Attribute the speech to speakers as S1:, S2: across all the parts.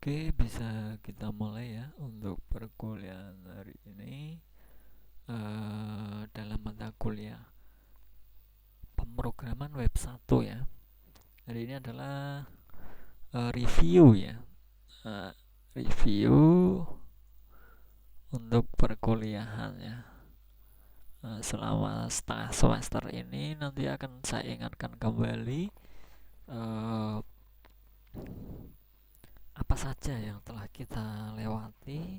S1: Oke, bisa kita mulai ya untuk perkuliahan hari ini dalam mata kuliah pemrograman web 1 ya. Hari ini adalah review ya. Eh, Review untuk perkuliahan ya. Selama setengah semester ini nanti akan saya ingatkan kembali eh, apa saja yang telah kita lewati,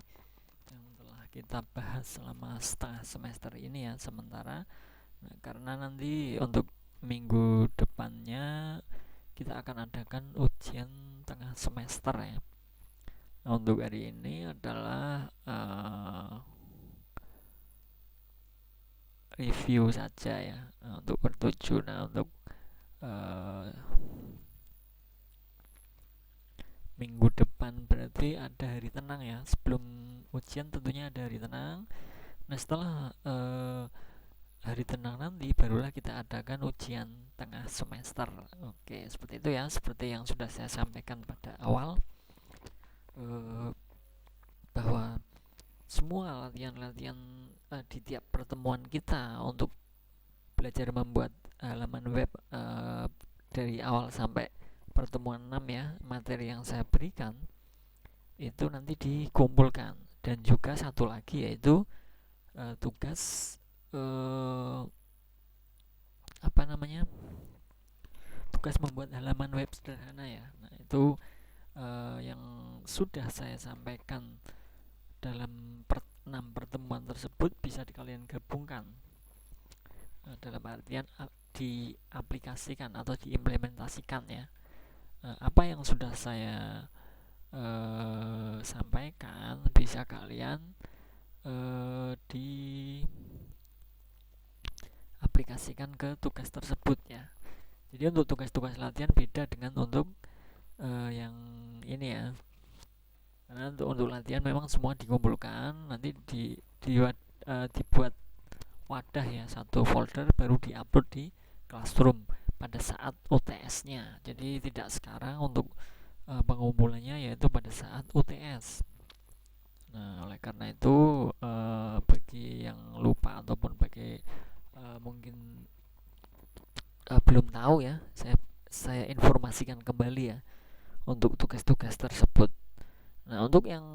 S1: yang telah kita bahas selama setengah semester ini ya sementara. Nah, karena nanti untuk minggu depannya kita akan adakan ujian tengah semester ya. Nah, untuk hari ini adalah review saja ya, untuk bertujuh. Nah, untuk uh, minggu depan berarti ada hari tenang ya. Sebelum ujian tentunya ada hari tenang. Nah, setelah hari tenang nanti barulah kita adakan ujian tengah semester. Oke, seperti itu ya, seperti yang sudah saya sampaikan pada awal, bahwa semua latihan-latihan di tiap pertemuan kita untuk belajar membuat halaman web dari awal sampai pertemuan 6 ya, materi yang saya berikan itu nanti dikumpulkan. Dan juga satu lagi yaitu tugas apa namanya, tugas membuat halaman web sederhana ya. Nah, itu yang sudah saya sampaikan dalam 6 pertemuan tersebut bisa kalian gabungkan, dalam artian diaplikasikan atau diimplementasikan ya. Apa yang sudah saya sampaikan bisa kalian diaplikasikan ke tugas tersebut ya. Jadi untuk tugas-tugas latihan beda dengan untuk yang ini ya. Karena untuk latihan memang semua dikumpulkan, nanti dibuat wadah ya, satu folder, baru diupload di Classroom pada saat UTS-nya. Jadi tidak sekarang untuk pengumpulannya, yaitu pada saat UTS. Nah, oleh karena itu bagi yang lupa ataupun bagi mungkin belum tahu ya, saya informasikan kembali ya untuk tugas-tugas tersebut. Nah, untuk yang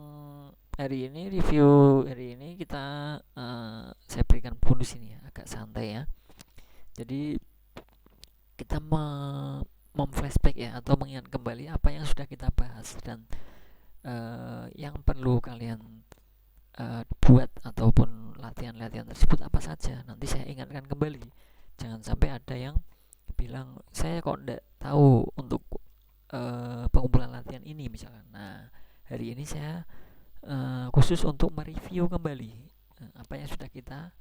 S1: hari ini, review hari ini, kita saya berikan bonus ini ya, agak santai ya. Jadi kita memflashback ya, atau mengingat kembali apa yang sudah kita bahas, dan yang perlu kalian buat ataupun latihan-latihan tersebut apa saja. Nanti saya ingatkan kembali. Jangan sampai ada yang bilang saya kok tidak tahu untuk pengumpulan latihan ini misalkan. Nah, hari ini saya khusus untuk mereview kembali apa yang sudah kita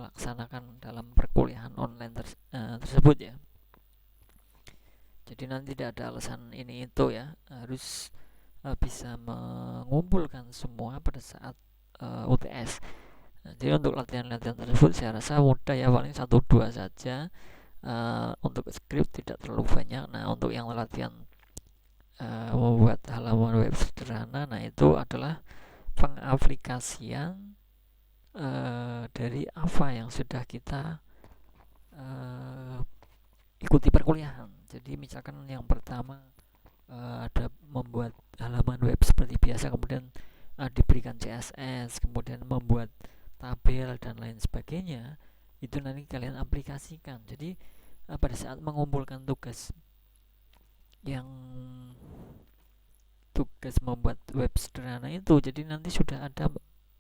S1: laksanakan dalam perkuliahan online tersebut ya. Jadi nanti tidak ada alasan ini itu ya, harus bisa mengumpulkan semua pada saat UTS. Nah, jadi untuk latihan-latihan tersebut saya rasa mudah ya, paling 1-2 saja. Untuk script tidak terlalu banyak. Nah, untuk yang latihan membuat halaman web sederhana, nah itu adalah pengaplikasian dari apa yang sudah kita ikuti perkuliahan. Jadi misalkan yang pertama ada membuat halaman web seperti biasa, kemudian diberikan CSS, kemudian membuat tabel dan lain sebagainya, itu nanti kalian aplikasikan. Jadi pada saat mengumpulkan yang tugas membuat web sederhana itu, jadi nanti sudah ada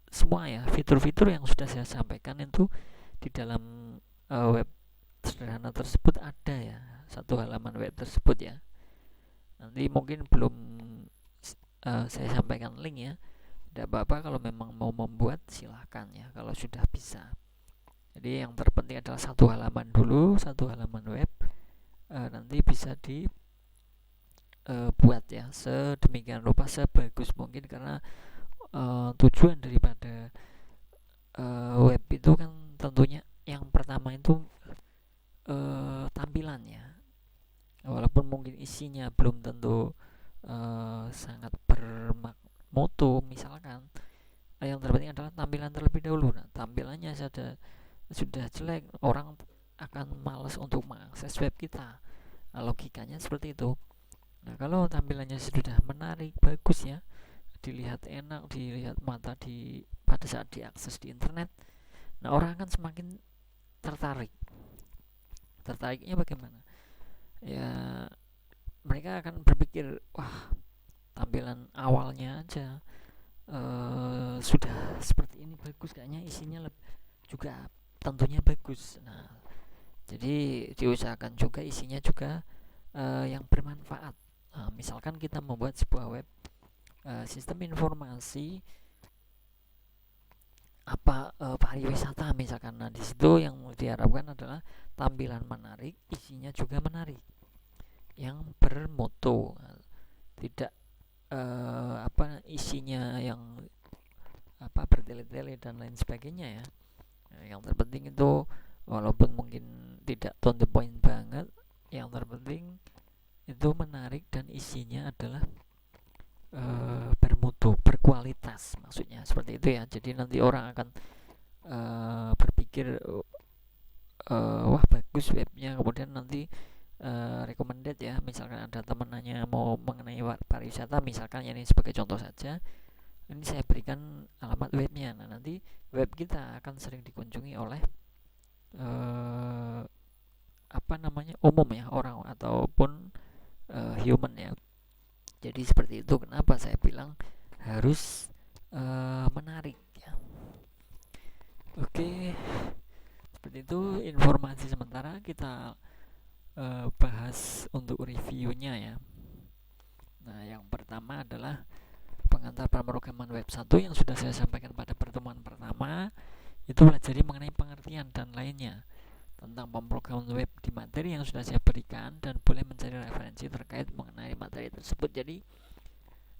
S1: semua ya, fitur-fitur yang sudah saya sampaikan itu di dalam web sederhana tersebut ada ya, satu halaman web tersebut ya. Nanti mungkin belum saya sampaikan link ya, tidak apa-apa kalau memang mau membuat, silahkan ya kalau sudah bisa. Jadi yang terpenting adalah satu halaman dulu, satu halaman web, nanti bisa dibuat ya sedemikian rupa, sebagus mungkin. Karena tujuan daripada web itu kan tentunya yang pertama itu tampilannya, walaupun mungkin isinya belum tentu sangat bermutu, misalkan yang terpenting adalah tampilan terlebih dahulu. Nah, tampilannya sudah jelek, orang akan malas untuk mengakses web kita. Nah, logikanya seperti itu. Nah, kalau tampilannya sudah menarik, bagus ya, dilihat enak, dilihat mata pada saat diakses di internet, nah orang akan semakin tertarik. Tertariknya bagaimana? Ya, mereka akan berpikir, wah, tampilan awalnya aja sudah seperti ini, bagus, kayaknya isinya juga tentunya bagus. Nah, jadi diusahakan juga isinya juga yang bermanfaat. Nah, misalkan kita membuat sebuah web sistem informasi pariwisata misalkan. Nah, di situ yang diharapkan adalah tampilan menarik, isinya juga menarik, yang bermutu, tidak isinya yang bertele-tele dan lain sebagainya ya. Nah, yang terpenting itu walaupun mungkin tidak to the point banget, yang terpenting itu menarik dan isinya adalah bermutu, berkualitas, maksudnya seperti itu ya. Jadi nanti orang akan berpikir wah, bagus webnya, kemudian nanti recommended ya, misalkan ada teman nanya mau mengenai pariwisata misalkan, ya ini sebagai contoh saja, ini saya berikan alamat webnya. Nah, nanti web kita akan sering dikunjungi oleh umum ya, orang ataupun human ya. Jadi seperti itu, kenapa saya bilang harus menarik ya. Oke, seperti itu informasi sementara. Kita bahas untuk reviewnya ya. Nah, yang pertama adalah pengantar pemrograman web 1 yang sudah saya sampaikan pada pertemuan pertama. Itu pelajari mengenai pengertian dan lainnya tentang pemrograman web di materi yang sudah saya berikan, dan boleh mencari referensi terkait mengenai materi tersebut. Jadi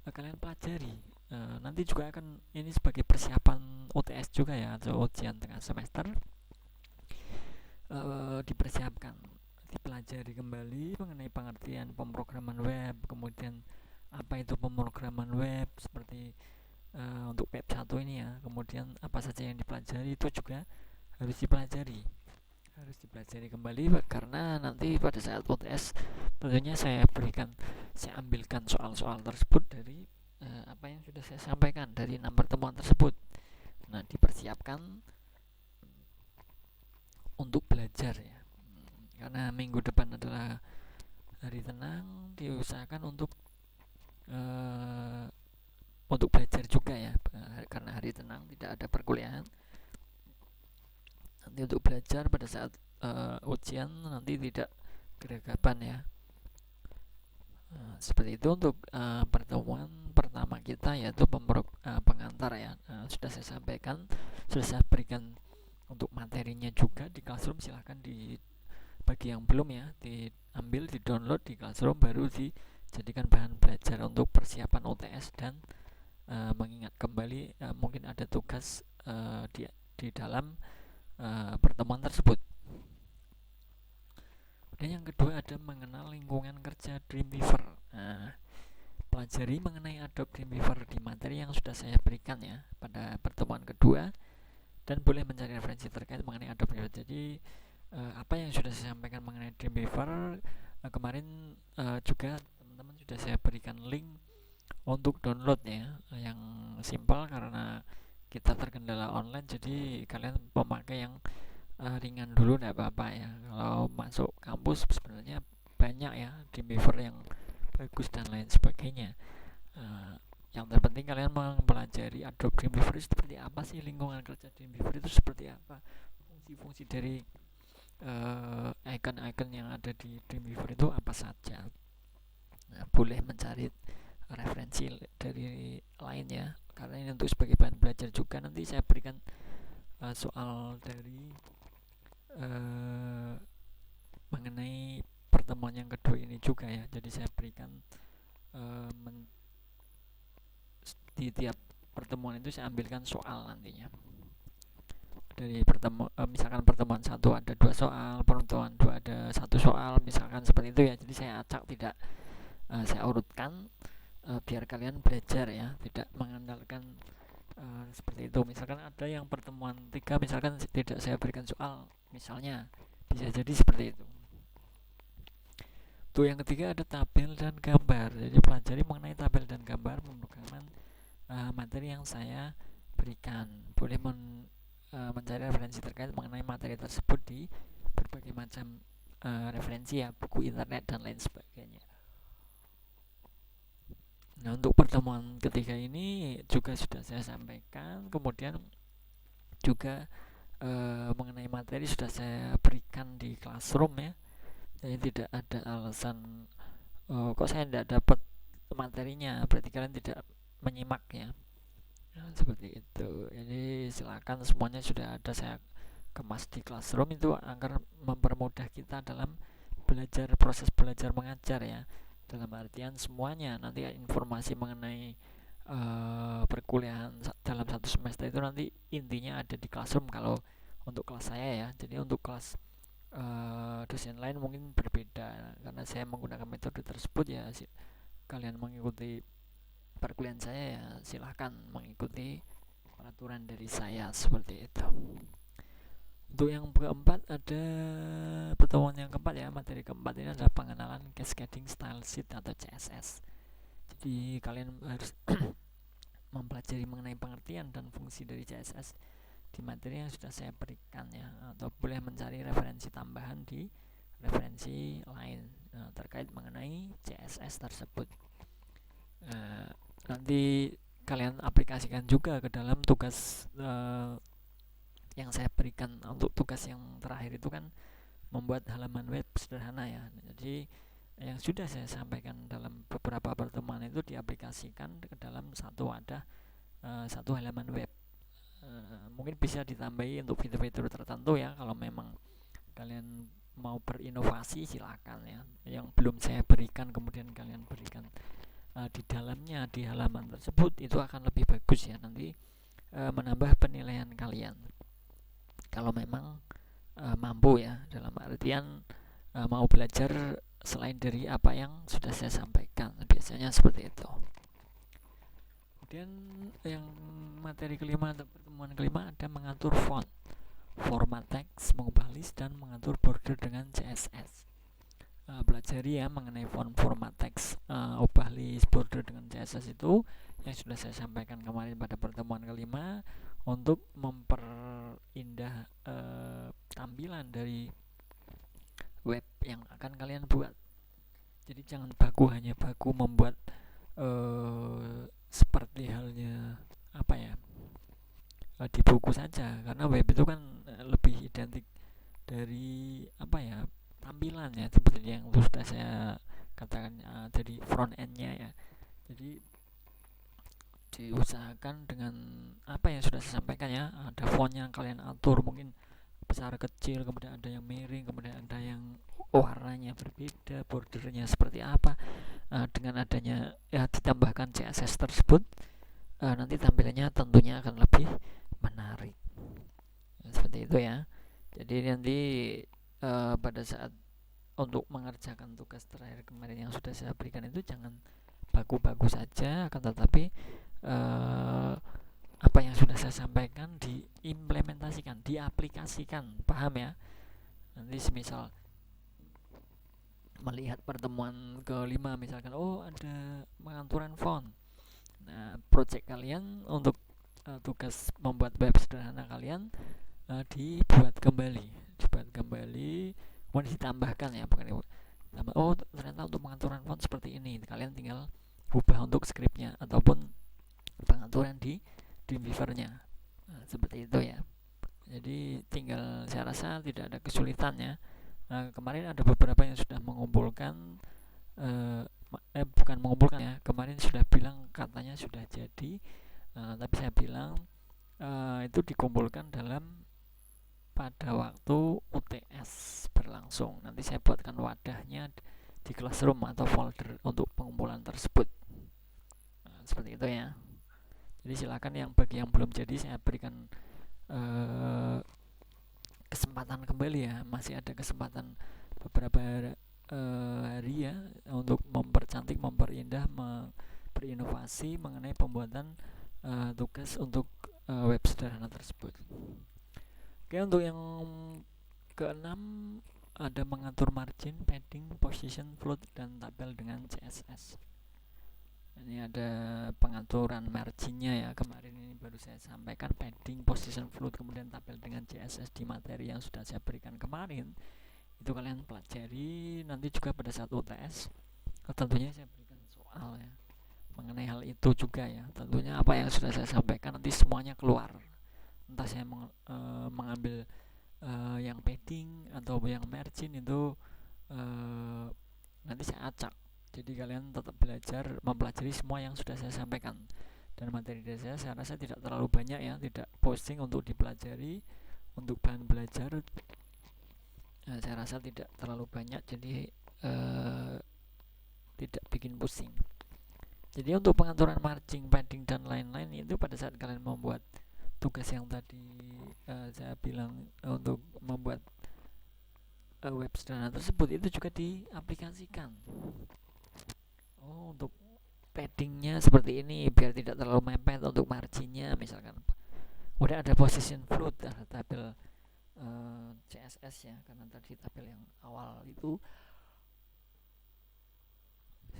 S1: kalian pelajari. Nanti juga akan ini sebagai persiapan UTS juga ya, atau ujian tengah semester. Dipersiapkan, dipelajari kembali mengenai pengertian pemrograman web, kemudian apa itu pemrograman web seperti untuk web 1 ini ya, kemudian apa saja yang dipelajari itu juga harus dipelajari kembali, karena nanti pada saat UTS tentunya saya ambilkan soal-soal tersebut dari apa yang sudah saya sampaikan dari 6 pertemuan tersebut. Nah, dipersiapkan untuk belajar ya, karena minggu depan adalah hari tenang, diusahakan untuk belajar juga ya, karena hari tenang tidak ada perkuliahan. Nanti untuk belajar pada saat ujian nanti tidak geragapan ya. Seperti itu untuk pertemuan pertama kita, yaitu pengantar ya. Sudah saya sampaikan, sudah saya berikan untuk materinya juga di Classroom. Silahkan bagi yang belum ya, diambil, di download di Classroom, baru dijadikan bahan belajar untuk persiapan UTS dan mengingat kembali mungkin ada tugas di dalam pertemuan tersebut. Dan yang kedua ada mengenal lingkungan kerja Dreamweaver. Nah, pelajari mengenai Adobe Dreamweaver di materi yang sudah saya berikan ya pada pertemuan kedua, dan boleh mencari referensi terkait mengenai Adobe Dreamweaver. Jadi apa yang sudah saya sampaikan mengenai Dreamweaver kemarin juga teman-teman sudah saya berikan link untuk download ya, yang simpel karena kita terkendala online, jadi kalian pemakai yang ringan dulu tidak apa-apa ya. Kalau masuk kampus sebenarnya banyak ya Dreamweaver yang bagus dan lain sebagainya. Yang terpenting kalian mempelajari Adobe Dreamweaver seperti apa sih, lingkungan kerja Dreamweaver itu seperti apa, fungsi-fungsi dari icon-icon yang ada di Dreamweaver itu apa saja. Nah, boleh mencari referensi dari lainnya, karena ini untuk sebagai bahan belajar juga. Nanti saya berikan soal dari mengenai pertemuan yang kedua ini juga ya. Jadi saya berikan di tiap pertemuan itu saya ambilkan soal nantinya. Dari misalkan pertemuan 1 ada 2 soal, pertemuan 2 ada 1 soal, misalkan seperti itu ya. Jadi saya acak, tidak saya urutkan biar kalian belajar ya, tidak mengandalkan seperti itu. Misalkan ada yang pertemuan 3 misalkan tidak saya berikan soal, misalnya bisa jadi seperti itu. Tuh, yang ketiga ada tabel dan gambar. Jadi pelajari mengenai tabel dan gambar merupakan materi yang saya berikan. Boleh mencari referensi terkait mengenai materi tersebut di berbagai macam referensi ya, buku internet dan lain sebagainya. Nah, untuk pertemuan ketiga ini juga sudah saya sampaikan, kemudian juga mengenai materi sudah saya berikan di classroom ya. Jadi tidak ada alasan kok saya tidak dapat materinya, berarti kalian tidak menyimak ya. Nah, seperti itu. Jadi silakan, semuanya sudah ada saya kemas di classroom itu agar mempermudah kita dalam belajar, proses belajar mengajar ya. Dalam artian semuanya nanti informasi mengenai perkuliahan dalam satu semester itu nanti intinya ada di classroom kalau untuk kelas saya ya. Jadi untuk kelas dosen lain mungkin berbeda karena saya menggunakan metode tersebut ya. Kalian mengikuti perkuliahan saya ya silahkan mengikuti peraturan dari saya seperti itu. Untuk yang keempat ada pertemuan yang keempat ya, materi keempat ini adalah pengenalan Cascading Style Sheet atau CSS. Jadi kalian harus mempelajari mengenai pengertian dan fungsi dari CSS di materi yang sudah saya berikan ya, atau boleh mencari referensi tambahan di referensi lain terkait mengenai CSS tersebut. Nanti kalian aplikasikan juga ke dalam tugas yang saya berikan. Untuk tugas yang terakhir itu kan membuat halaman web sederhana ya. Jadi yang sudah saya sampaikan dalam beberapa pertemuan itu diaplikasikan ke dalam satu wadah, satu halaman web. Mungkin bisa ditambahi untuk fitur-fitur tertentu ya, kalau memang kalian mau berinovasi silakan ya. Yang belum saya berikan kemudian kalian berikan di dalamnya di halaman tersebut, itu akan lebih bagus ya, nanti menambah penilaian kalian kalau memang mampu ya, dalam artian mau belajar selain dari apa yang sudah saya sampaikan, biasanya seperti itu. Kemudian yang materi kelima atau pertemuan kelima ada mengatur font, format teks, mengubah list, dan mengatur border dengan CSS. Pelajari ya mengenai font, format teks, ubah list, border dengan CSS itu yang sudah saya sampaikan kemarin pada pertemuan kelima, untuk memperindah tampilan dari web yang akan kalian buat. Jadi jangan hanya baku membuat seperti halnya apa ya, di buku saja, karena web itu kan lebih identik dari apa ya, tampilannya seperti yang sudah saya katakan dari front endnya ya. Jadi diusahakan dengan apa yang sudah saya sampaikan ya, ada font yang kalian atur mungkin besar kecil, kemudian ada yang miring, kemudian ada yang warnanya berbeda, bordernya seperti apa. Dengan adanya ya ditambahkan CSS tersebut, nanti tampilannya tentunya akan lebih menarik. Seperti itu ya. Jadi nanti pada saat untuk mengerjakan tugas terakhir kemarin yang sudah saya berikan itu jangan baku-baku saja, akan tetapi apa yang sudah saya sampaikan diimplementasikan, diaplikasikan, paham ya. Nanti semisal melihat pertemuan kelima misalkan, oh ada pengaturan font, nah project kalian untuk tugas membuat web sederhana kalian dibuat kembali, kemudian ditambahkan ya, bukan oh ternyata untuk pengaturan font seperti ini, kalian tinggal ubah untuk scriptnya ataupun pengaturan di Dreamweaver-nya. Seperti itu ya. Jadi tinggal, saya rasa tidak ada kesulitannya. Kemarin ada beberapa yang sudah mengumpulkan bukan mengumpulkan ya, kemarin sudah bilang katanya sudah jadi, tapi saya bilang itu dikumpulkan dalam pada waktu UTS berlangsung. Nanti saya buatkan wadahnya di classroom atau folder untuk pengumpulan tersebut. Seperti itu ya. Jadi silakan, yang bagi yang belum jadi saya berikan kesempatan kembali ya, masih ada kesempatan beberapa hari ya untuk mempercantik, memperindah, berinovasi mengenai pembuatan tugas untuk web sederhana tersebut. Oke, untuk yang keenam ada mengatur margin, padding, position, float, dan tabel dengan CSS. Ini ada pengaturan marginnya ya, kemarin ini baru saya sampaikan padding, position, float, kemudian tabel dengan CSS di materi yang sudah saya berikan kemarin. Itu kalian pelajari nanti juga pada saat UTS. Tentunya saya berikan soal ya mengenai hal itu juga ya. Tentunya apa yang sudah saya sampaikan nanti semuanya keluar. Entah saya mengambil yang padding atau yang margin itu nanti saya acak. Jadi kalian tetap belajar mempelajari semua yang sudah saya sampaikan. Dan materi dari saya rasa tidak terlalu banyak ya, tidak posting untuk dipelajari. Untuk bahan belajar saya rasa tidak terlalu banyak, jadi tidak bikin pusing. Jadi untuk pengaturan margin, padding, dan lain-lain itu pada saat kalian membuat tugas yang tadi saya bilang untuk membuat web sederhana tersebut itu juga diaplikasikan. Untuk paddingnya seperti ini biar tidak terlalu mepet. Untuk marginnya misalkan udah ada position float, ada tabel CSS ya, karena tadi tabel yang awal itu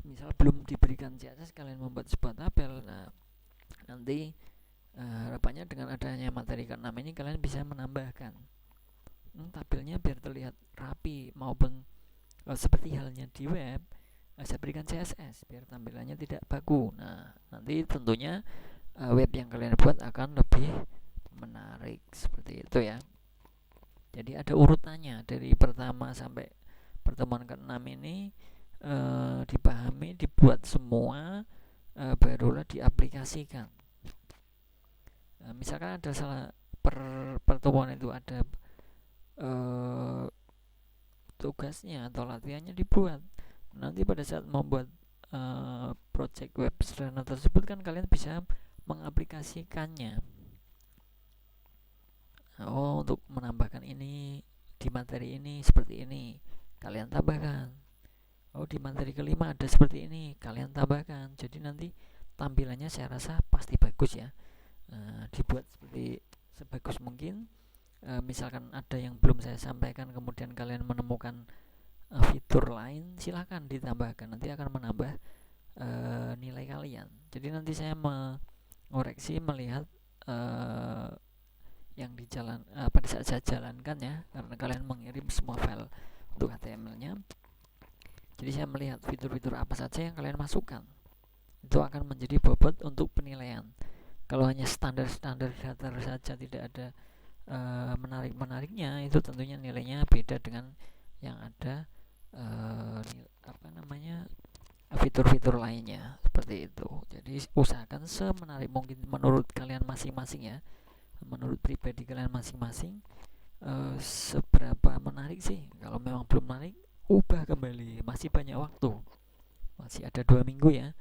S1: misal belum diberikan CSS, kalian membuat sebuah tabel. Nah nanti harapannya dengan adanya materi ke-6 ini kalian bisa menambahkan tabelnya biar terlihat rapi, maupun seperti halnya di web saya berikan CSS biar tampilannya tidak baku. Nah nanti tentunya web yang kalian buat akan lebih menarik seperti itu ya. Jadi ada urutannya dari pertama sampai pertemuan ke-6 ini dipahami, dibuat semua, barulah diaplikasikan. Misalkan ada salah pertemuan itu ada tugasnya atau latihannya dibuat, nanti pada saat membuat project web sederhana tersebut kan kalian bisa mengaplikasikannya. Untuk menambahkan ini di materi ini seperti ini, kalian tambahkan. Di materi ke-5 ada seperti ini, kalian tambahkan. Jadi nanti tampilannya saya rasa pasti bagus ya. Dibuat seperti sebagus mungkin. Misalkan ada yang belum saya sampaikan kemudian kalian menemukan fitur lain, silahkan ditambahkan, nanti akan menambah nilai kalian. Jadi nanti saya mengoreksi melihat yang di jalan pada saat saya jalankan ya, karena kalian mengirim semua file untuk HTML-nya. Jadi saya melihat fitur-fitur apa saja yang kalian masukkan, itu akan menjadi bobot untuk penilaian. Kalau hanya standar-standar datar saja, tidak ada menarik-menariknya, itu tentunya nilainya beda dengan yang ada fitur-fitur lainnya seperti itu. Jadi usahakan semenarik mungkin menurut kalian masing-masing ya, menurut pribadi kalian masing-masing. Seberapa menarik sih? Kalau memang belum menarik, ubah kembali, masih banyak waktu, masih ada 2 minggu ya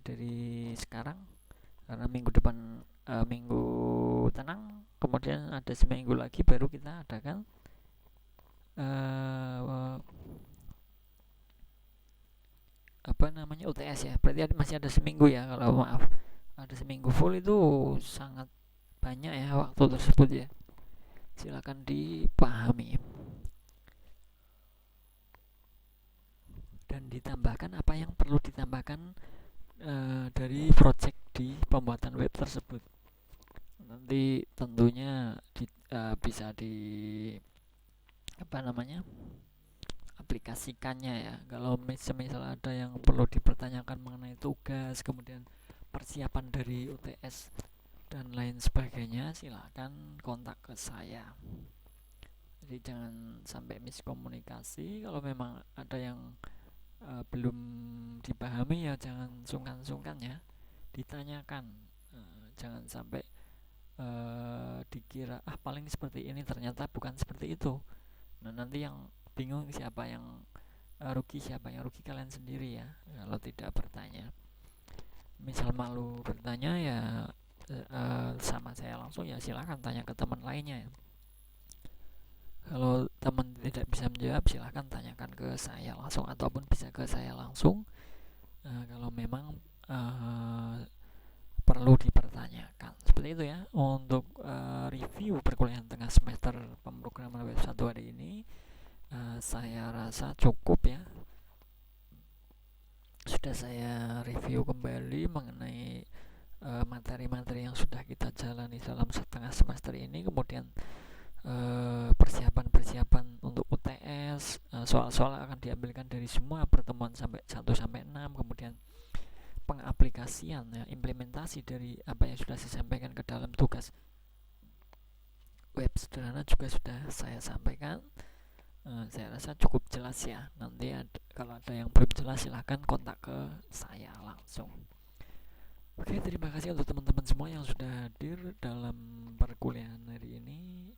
S1: dari sekarang, karena minggu depan minggu tenang, kemudian ada seminggu lagi baru kita adakan UTS ya. Berarti masih ada seminggu ya. Kalau maaf ada seminggu full itu sangat banyak ya waktu tersebut ya. Silakan dipahami dan ditambahkan apa yang perlu ditambahkan dari project di pembuatan web tersebut. Nanti tentunya bisa di aplikasikannya ya. Kalau misal ada yang perlu dipertanyakan mengenai tugas, kemudian persiapan dari UTS dan lain sebagainya, silakan kontak ke saya. Jadi jangan sampai miskomunikasi. Kalau memang ada yang belum dipahami ya jangan sungkan-sungkan ya, ditanyakan. Jangan sampai dikira paling seperti ini, ternyata bukan seperti itu. Nah nanti yang bingung siapa yang rugi, kalian sendiri ya kalau tidak bertanya. Misal malu bertanya ya sama saya langsung ya, silakan tanya ke teman lainnya ya. Kalau teman tidak bisa menjawab, silahkan tanyakan ke saya langsung ataupun bisa ke saya langsung. Kalau memang review kembali mengenai materi-materi yang sudah kita jalani dalam setengah semester ini, kemudian persiapan-persiapan untuk UTS, soal-soal akan diambilkan dari semua pertemuan sampai 1 sampai 6, kemudian pengaplikasian ya, implementasi dari apa yang sudah saya sampaikan ke dalam tugas web sederhana juga sudah saya sampaikan. Saya rasa cukup jelas ya. Nanti kalau ada yang belum jelas silahkan kontak ke saya langsung. Oke, terima kasih untuk teman-teman semua yang sudah hadir dalam perkuliahan hari ini,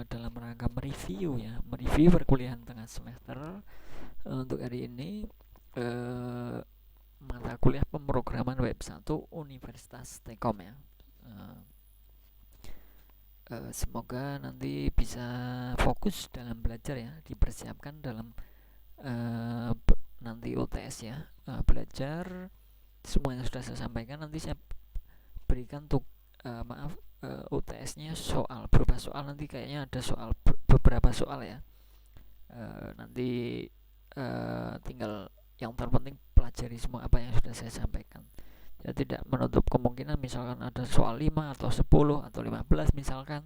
S1: dalam rangka mereview perkuliahan tengah semester. Untuk hari ini mata kuliah pemrograman web 1 Universitas Telkom ya. Semoga nanti bisa fokus dalam belajar ya, dipersiapkan dalam nanti UTS ya, belajar semua yang sudah saya sampaikan. Nanti saya berikan UTS-nya soal, berupa soal. Nanti kayaknya ada soal, beberapa soal ya. Nanti tinggal yang terpenting pelajari semua apa yang sudah saya sampaikan. Ya, tidak menutup kemungkinan misalkan ada soal 5 atau 10 atau 15 misalkan.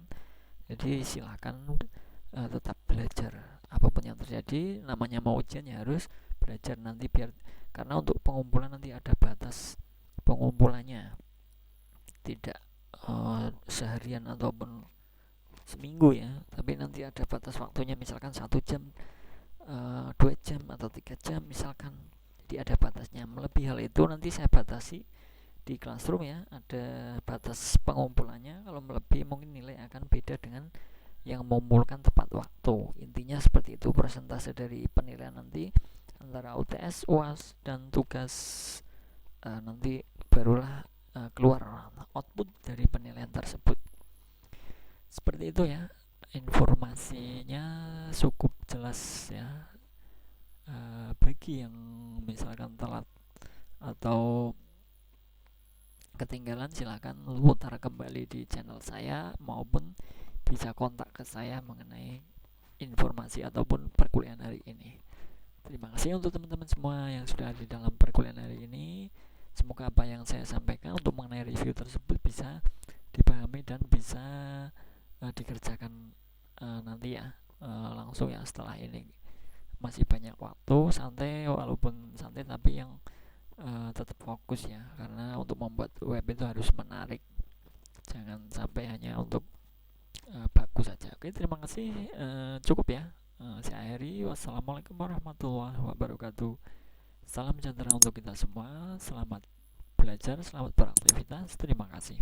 S1: Jadi silakan tetap belajar. Apapun yang terjadi, namanya mau ujian ya harus belajar nanti, biar karena untuk pengumpulan nanti ada batas pengumpulannya, tidak seharian ataupun seminggu ya, tapi nanti ada batas waktunya, misalkan 1 jam, 2 jam atau 3 jam misalkan. Jadi ada batasnya. Melebihi hal itu nanti saya batasi di classroom ya, ada batas pengumpulannya. Kalau melebihi mungkin nilai akan beda dengan yang mengumpulkan tepat waktu. Intinya seperti itu persentase dari penilaian nanti antara UTS, UAS dan tugas. Nanti barulah keluar output dari penilaian tersebut. Seperti itu ya, informasinya cukup jelas ya. Bagi yang misalkan telat atau ketinggalan, silahkan putar kembali di channel saya, maupun bisa kontak ke saya mengenai informasi ataupun perkuliahan hari ini. Terima kasih untuk teman-teman semua yang sudah di dalam perkuliahan hari ini. Semoga apa yang saya sampaikan untuk mengenai review tersebut bisa dipahami dan bisa dikerjakan nanti ya, langsung ya setelah ini. Masih banyak waktu, santai, walaupun santai tapi yang tetap fokus ya, karena untuk membuat web itu harus menarik, jangan sampai hanya untuk bagus saja. Oke, terima kasih, cukup ya. Saya akhiri. Wassalamualaikum warahmatullahi wabarakatuh. Salam sejahtera untuk kita semua. Selamat belajar, selamat beraktivitas. Terima kasih.